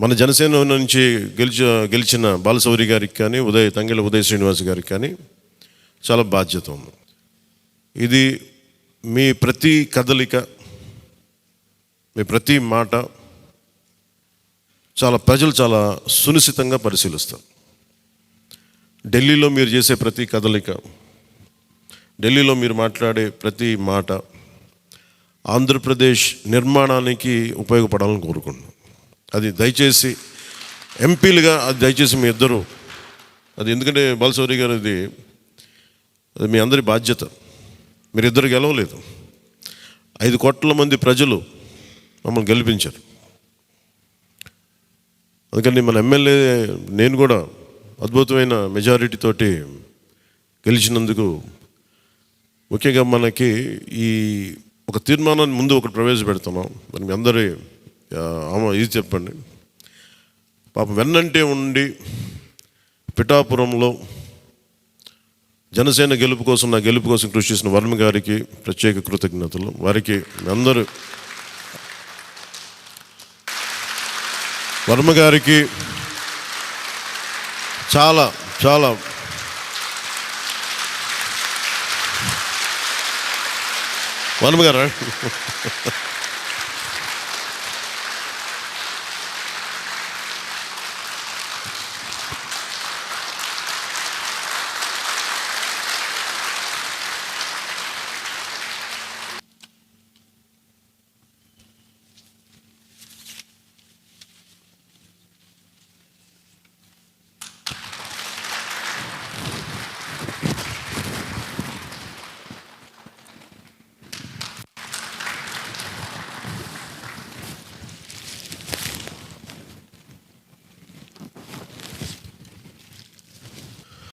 మన జనసేన నుంచి గెలిచిన బాలశౌరి గారికి కానీ తంగెళ్ళ ఉదయ్ శ్రీనివాస్ గారికి కానీ చాలా బాధ్యత ఉంది. ఇది మీ ప్రతి కదలిక, మీ ప్రతి మాట ప్రజలు చాలా సునిశ్చితంగా పరిశీలిస్తారు. ఢిల్లీలో మీరు చేసే ప్రతి కదలిక, ఢిల్లీలో మీరు మాట్లాడే ప్రతి మాట ఆంధ్రప్రదేశ్ నిర్మాణానికి ఉపయోగపడాలని కోరుకుంటున్నాను. అది దయచేసి ఎంపీలుగా దయచేసి మీ ఇద్దరు అది, ఎందుకంటే బాలశౌరి గారు అది మీ అందరి బాధ్యత. మీరిద్దరు గెలవలేదు, 5 కోట్ల మంది ప్రజలు మమ్మల్ని గెలిపించారు. అందుకని మన ఎమ్మెల్యే నేను కూడా అద్భుతమైన మెజారిటీ తోటి గెలిచినందుకు ముఖ్యంగా మనకి ఈ ఒక తీర్మానాన్ని ముందు ఒకటి ప్రవేశపెడుతున్నాం. మరి మీ అందరి ఇది చెప్పండి. పాపం వెన్నంటే ఉండి పిఠాపురంలో జనసేన గెలుపు కోసం, నా గెలుపు కోసం కృషి చేసిన వర్మ గారికి ప్రత్యేక కృతజ్ఞతలు. వారికి అందరూ వర్మ గారికి చాలా చాలా వర్మ గారు